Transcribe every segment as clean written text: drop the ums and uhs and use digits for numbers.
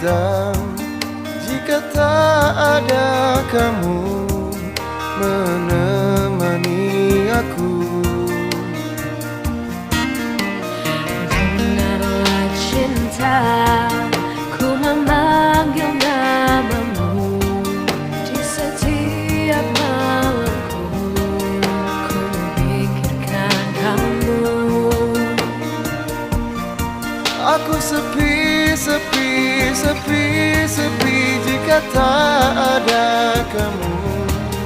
redam jika tak ada kamu menemani aku. Dengarlah cinta, ku memanggil namamu di setiap malamku. Ku pikirkan kamu. Aku sepi, sepi, sepi, sepi jika tak ada kamu.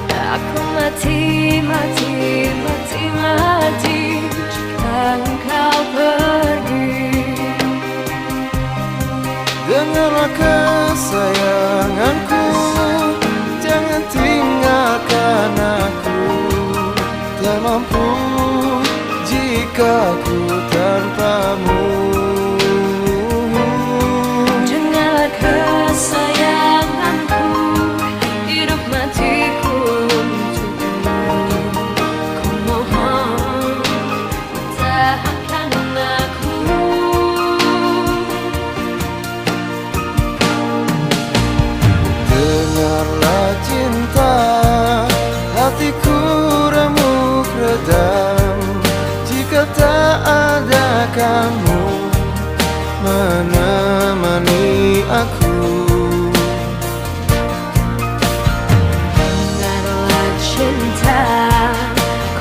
Aku mati, mati, mati, mati jika engkau pergi. Dengarlah kesayanganku, jangan tinggalkan aku. Tak mampu jika ku tanpamu. Dengarlah kesayanganku, hidup matiku untukmu. Ku mohon, pertahankan aku. Dengarlah cinta, hatiku remuk redam jika tak ada kamu menemani aku. Dengarlah cinta,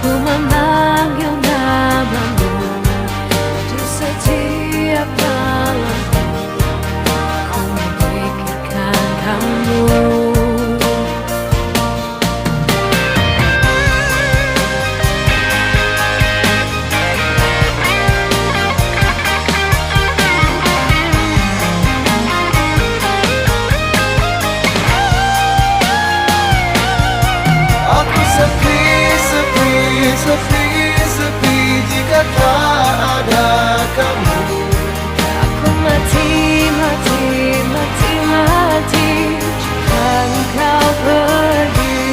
ku memanggil namamu di setiap malam. Ku memikirkan kamu. Aku sepi, sepi, sepi, sepi jika tak ada kamu. Aku mati, mati, mati, mati jika engkau pergi.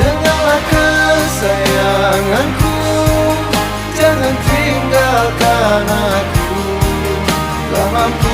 Dengarlah kesayanganku, jangan tinggalkan aku. Tak mampu